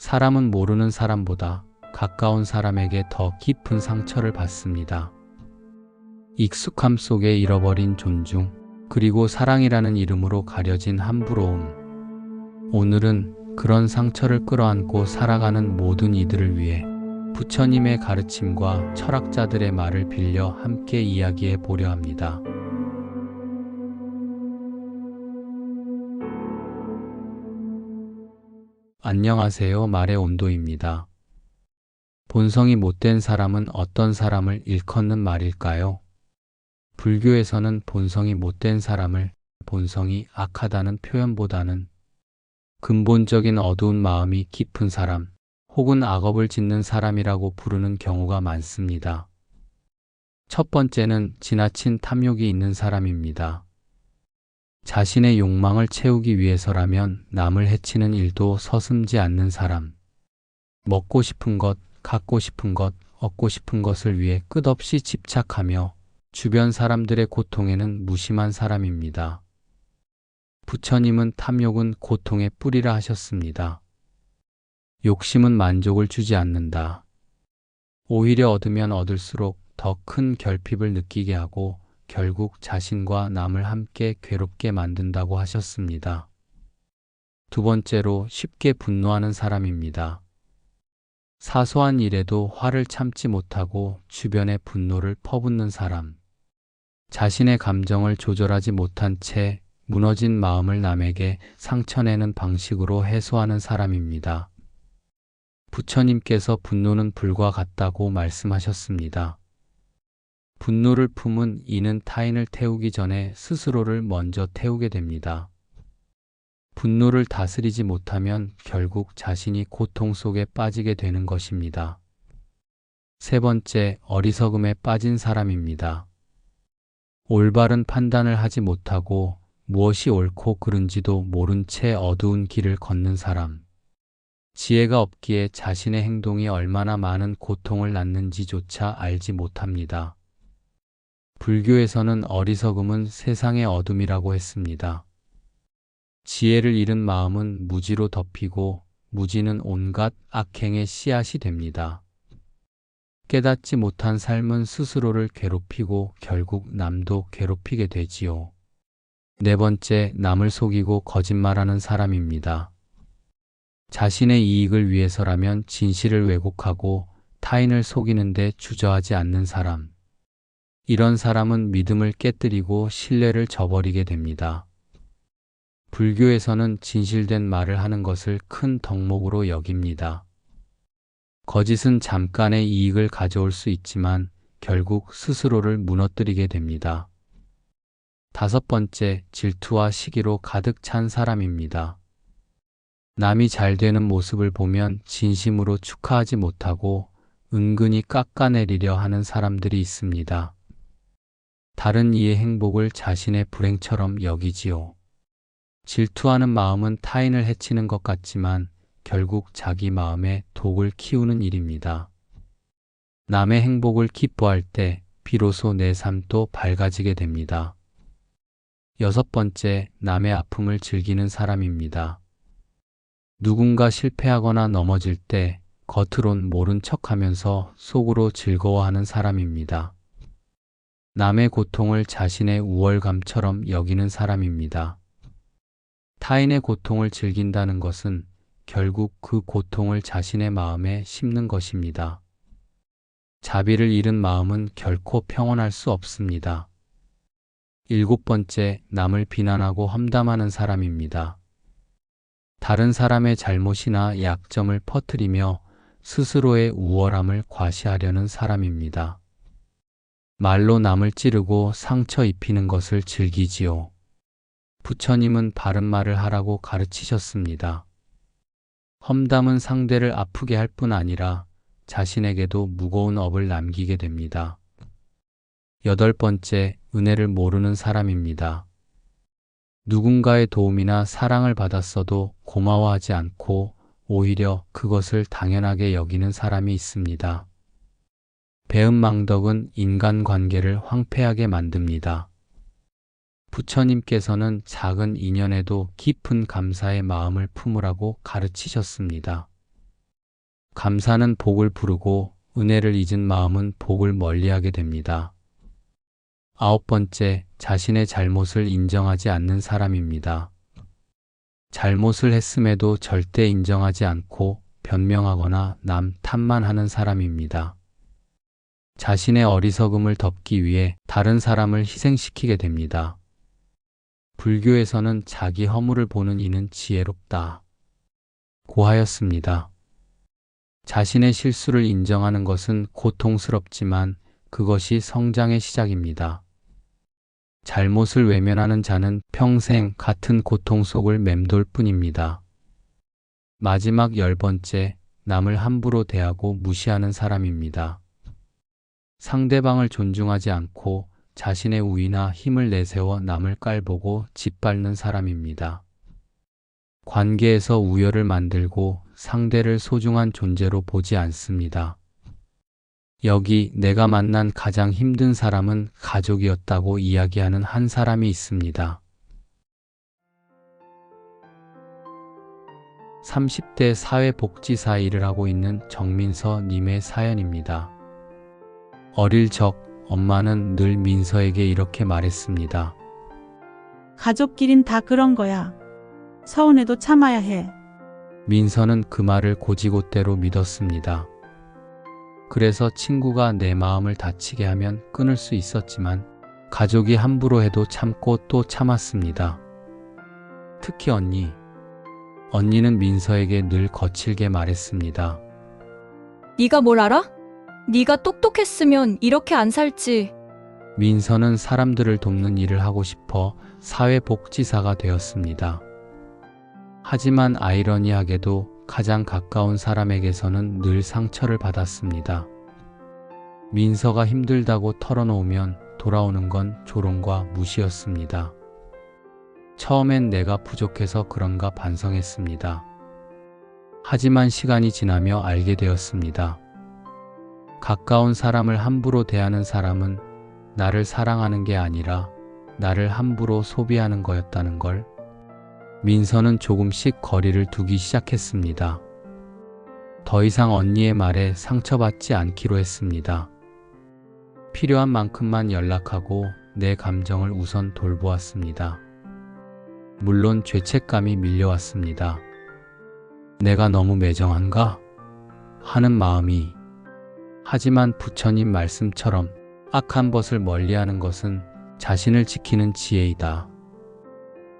사람은 모르는 사람보다 가까운 사람에게 더 깊은 상처를 받습니다. 익숙함 속에 잃어버린 존중, 그리고 사랑이라는 이름으로 가려진 함부로움. 오늘은 그런 상처를 끌어안고 살아가는 모든 이들을 위해 부처님의 가르침과 철학자들의 말을 빌려 함께 이야기해 보려 합니다. 안녕하세요. 말의 온도입니다. 본성이 못된 사람은 어떤 사람을 일컫는 말일까요? 불교에서는 본성이 못된 사람을 본성이 악하다는 표현보다는 근본적인 어두운 마음이 깊은 사람, 혹은 악업을 짓는 사람이라고 부르는 경우가 많습니다. 첫 번째는 지나친 탐욕이 있는 사람입니다. 자신의 욕망을 채우기 위해서라면 남을 해치는 일도 서슴지 않는 사람. 먹고 싶은 것, 갖고 싶은 것, 얻고 싶은 것을 위해 끝없이 집착하며 주변 사람들의 고통에는 무심한 사람입니다. 부처님은 탐욕은 고통의 뿌리라 하셨습니다. 욕심은 만족을 주지 않는다. 오히려 얻으면 얻을수록 더 큰 결핍을 느끼게 하고 결국 자신과 남을 함께 괴롭게 만든다고 하셨습니다. 두 번째로 쉽게 분노하는 사람입니다. 사소한 일에도 화를 참지 못하고 주변의 분노를 퍼붓는 사람. 자신의 감정을 조절하지 못한 채 무너진 마음을 남에게 상처내는 방식으로 해소하는 사람입니다. 부처님께서 분노는 불과 같다고 말씀하셨습니다. 분노를 품은 이는 타인을 태우기 전에 스스로를 먼저 태우게 됩니다. 분노를 다스리지 못하면 결국 자신이 고통 속에 빠지게 되는 것입니다. 세 번째, 어리석음에 빠진 사람입니다. 올바른 판단을 하지 못하고 무엇이 옳고 그른지도 모른 채 어두운 길을 걷는 사람. 지혜가 없기에 자신의 행동이 얼마나 많은 고통을 낳는지조차 알지 못합니다. 불교에서는 어리석음은 세상의 어둠이라고 했습니다. 지혜를 잃은 마음은 무지로 덮이고 무지는 온갖 악행의 씨앗이 됩니다. 깨닫지 못한 삶은 스스로를 괴롭히고 결국 남도 괴롭히게 되지요. 네 번째, 남을 속이고 거짓말하는 사람입니다. 자신의 이익을 위해서라면 진실을 왜곡하고 타인을 속이는데 주저하지 않는 사람. 이런 사람은 믿음을 깨뜨리고 신뢰를 저버리게 됩니다. 불교에서는 진실된 말을 하는 것을 큰 덕목으로 여깁니다. 거짓은 잠깐의 이익을 가져올 수 있지만 결국 스스로를 무너뜨리게 됩니다. 다섯 번째, 질투와 시기로 가득 찬 사람입니다. 남이 잘 되는 모습을 보면 진심으로 축하하지 못하고 은근히 깎아내리려 하는 사람들이 있습니다. 다른 이의 행복을 자신의 불행처럼 여기지요. 질투하는 마음은 타인을 해치는 것 같지만 결국 자기 마음에 독을 키우는 일입니다. 남의 행복을 기뻐할 때 비로소 내 삶도 밝아지게 됩니다. 여섯 번째, 남의 아픔을 즐기는 사람입니다. 누군가 실패하거나 넘어질 때 겉으론 모른 척하면서 속으로 즐거워하는 사람입니다. 남의 고통을 자신의 우월감처럼 여기는 사람입니다. 타인의 고통을 즐긴다는 것은 결국 그 고통을 자신의 마음에 심는 것입니다. 자비를 잃은 마음은 결코 평온할 수 없습니다. 일곱 번째, 남을 비난하고 험담하는 사람입니다. 다른 사람의 잘못이나 약점을 퍼뜨리며 스스로의 우월함을 과시하려는 사람입니다. 말로 남을 찌르고 상처 입히는 것을 즐기지요. 부처님은 바른 말을 하라고 가르치셨습니다. 험담은 상대를 아프게 할 뿐 아니라 자신에게도 무거운 업을 남기게 됩니다. 여덟 번째, 은혜를 모르는 사람입니다. 누군가의 도움이나 사랑을 받았어도 고마워하지 않고 오히려 그것을 당연하게 여기는 사람이 있습니다. 배은망덕은 인간관계를 황폐하게 만듭니다. 부처님께서는 작은 인연에도 깊은 감사의 마음을 품으라고 가르치셨습니다. 감사는 복을 부르고 은혜를 잊은 마음은 복을 멀리하게 됩니다. 9번째, 자신의 잘못을 인정하지 않는 사람입니다. 잘못을 했음에도 절대 인정하지 않고 변명하거나 남 탓만 하는 사람입니다. 자신의 어리석음을 덮기 위해 다른 사람을 희생시키게 됩니다. 불교에서는 자기 허물을 보는 이는 지혜롭다 고 하였습니다. 자신의 실수를 인정하는 것은 고통스럽지만 그것이 성장의 시작입니다. 잘못을 외면하는 자는 평생 같은 고통 속을 맴돌 뿐입니다. 마지막 10번째, 남을 함부로 대하고 무시하는 사람입니다. 상대방을 존중하지 않고 자신의 우위나 힘을 내세워 남을 깔보고 짓밟는 사람입니다. 관계에서 우열을 만들고 상대를 소중한 존재로 보지 않습니다. 여기 내가 만난 가장 힘든 사람은 가족이었다고 이야기하는 한 사람이 있습니다. 30대 사회복지사 일을 하고 있는 정민서 님의 사연입니다. 어릴 적 엄마는 늘 민서에게 이렇게 말했습니다. 가족끼린 다 그런 거야. 서운해도 참아야 해. 민서는 그 말을 곧이곧대로 믿었습니다. 그래서 친구가 내 마음을 다치게 하면 끊을 수 있었지만 가족이 함부로 해도 참고 또 참았습니다. 특히 언니는 민서에게 늘 거칠게 말했습니다. 네가 뭘 알아? 네가 똑똑했으면 이렇게 안 살지. 민서는 사람들을 돕는 일을 하고 싶어 사회복지사가 되었습니다. 하지만 아이러니하게도 가장 가까운 사람에게서는 늘 상처를 받았습니다. 민서가 힘들다고 털어놓으면 돌아오는 건 조롱과 무시였습니다. 처음엔 내가 부족해서 그런가 반성했습니다. 하지만 시간이 지나며 알게 되었습니다. 가까운 사람을 함부로 대하는 사람은 나를 사랑하는 게 아니라 나를 함부로 소비하는 거였다는 걸. 민서는 조금씩 거리를 두기 시작했습니다. 더 이상 언니의 말에 상처받지 않기로 했습니다. 필요한 만큼만 연락하고 내 감정을 우선 돌보았습니다. 물론 죄책감이 밀려왔습니다. 내가 너무 매정한가? 하는 마음이. 하지만 부처님 말씀처럼 악한 것을 멀리하는 것은 자신을 지키는 지혜이다.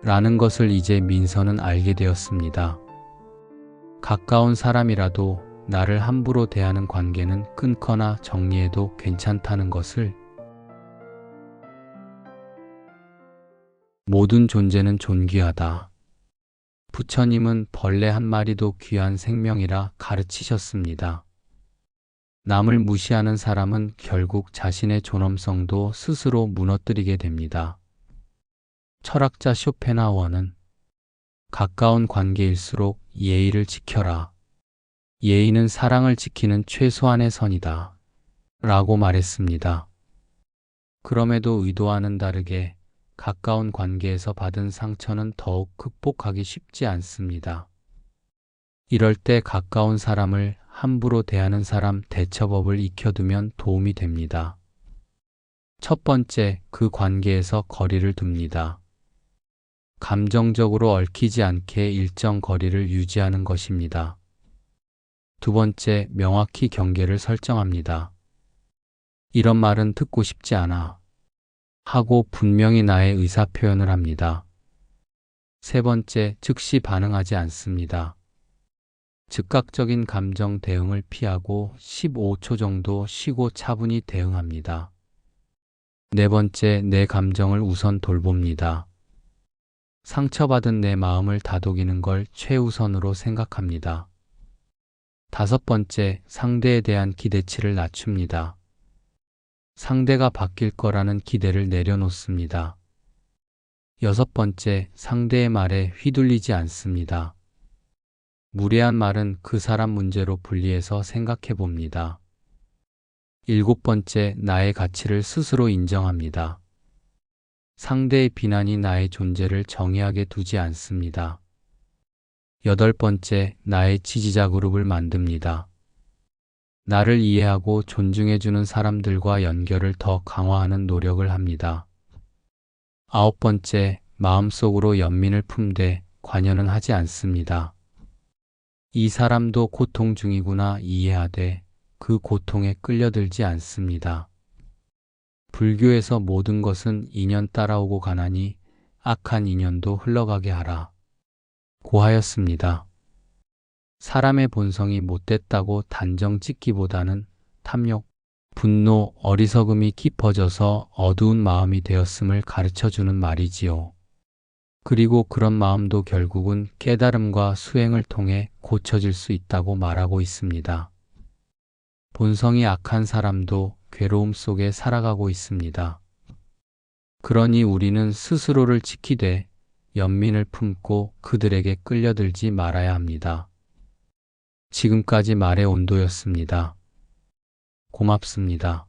라는 것을 이제 민서는 알게 되었습니다. 가까운 사람이라도 나를 함부로 대하는 관계는 끊거나 정리해도 괜찮다는 것을. 모든 존재는 존귀하다. 부처님은 벌레 한 마리도 귀한 생명이라 가르치셨습니다. 남을 무시하는 사람은 결국 자신의 존엄성도 스스로 무너뜨리게 됩니다. 철학자 쇼펜하우어는 가까운 관계일수록 예의를 지켜라. 예의는 사랑을 지키는 최소한의 선이다. 라고 말했습니다. 그럼에도 의도와는 다르게 가까운 관계에서 받은 상처는 더욱 극복하기 쉽지 않습니다. 이럴 때 가까운 사람을 함부로 대하는 사람 대처법을 익혀두면 도움이 됩니다. 첫 번째, 그 관계에서 거리를 둡니다. 감정적으로 얽히지 않게 일정 거리를 유지하는 것입니다. 두 번째, 명확히 경계를 설정합니다. 이런 말은 듣고 싶지 않아. 하고 분명히 나의 의사 표현을 합니다. 세 번째, 즉시 반응하지 않습니다. 즉각적인 감정 대응을 피하고 15초 정도 쉬고 차분히 대응합니다. 네 번째, 내 감정을 우선 돌봅니다. 상처받은 내 마음을 다독이는 걸 최우선으로 생각합니다. 다섯 번째, 상대에 대한 기대치를 낮춥니다. 상대가 바뀔 거라는 기대를 내려놓습니다. 여섯 번째, 상대의 말에 휘둘리지 않습니다. 무례한 말은 그 사람 문제로 분리해서 생각해 봅니다. 일곱 번째, 나의 가치를 스스로 인정합니다. 상대의 비난이 나의 존재를 정의하게 두지 않습니다. 여덟 번째, 나의 지지자 그룹을 만듭니다. 나를 이해하고 존중해주는 사람들과 연결을 더 강화하는 노력을 합니다. 9번째, 마음속으로 연민을 품되 관여는 하지 않습니다. 이 사람도 고통 중이구나 이해하되 그 고통에 끌려들지 않습니다. 불교에서 모든 것은 인연 따라오고 가나니 악한 인연도 흘러가게 하라 고하였습니다. 사람의 본성이 못됐다고 단정 짓기보다는 탐욕, 분노, 어리석음이 깊어져서 어두운 마음이 되었음을 가르쳐주는 말이지요. 그리고 그런 마음도 결국은 깨달음과 수행을 통해 고쳐질 수 있다고 말하고 있습니다. 본성이 악한 사람도 괴로움 속에 살아가고 있습니다. 그러니 우리는 스스로를 지키되 연민을 품고 그들에게 끌려들지 말아야 합니다. 지금까지 말의 온도였습니다. 고맙습니다.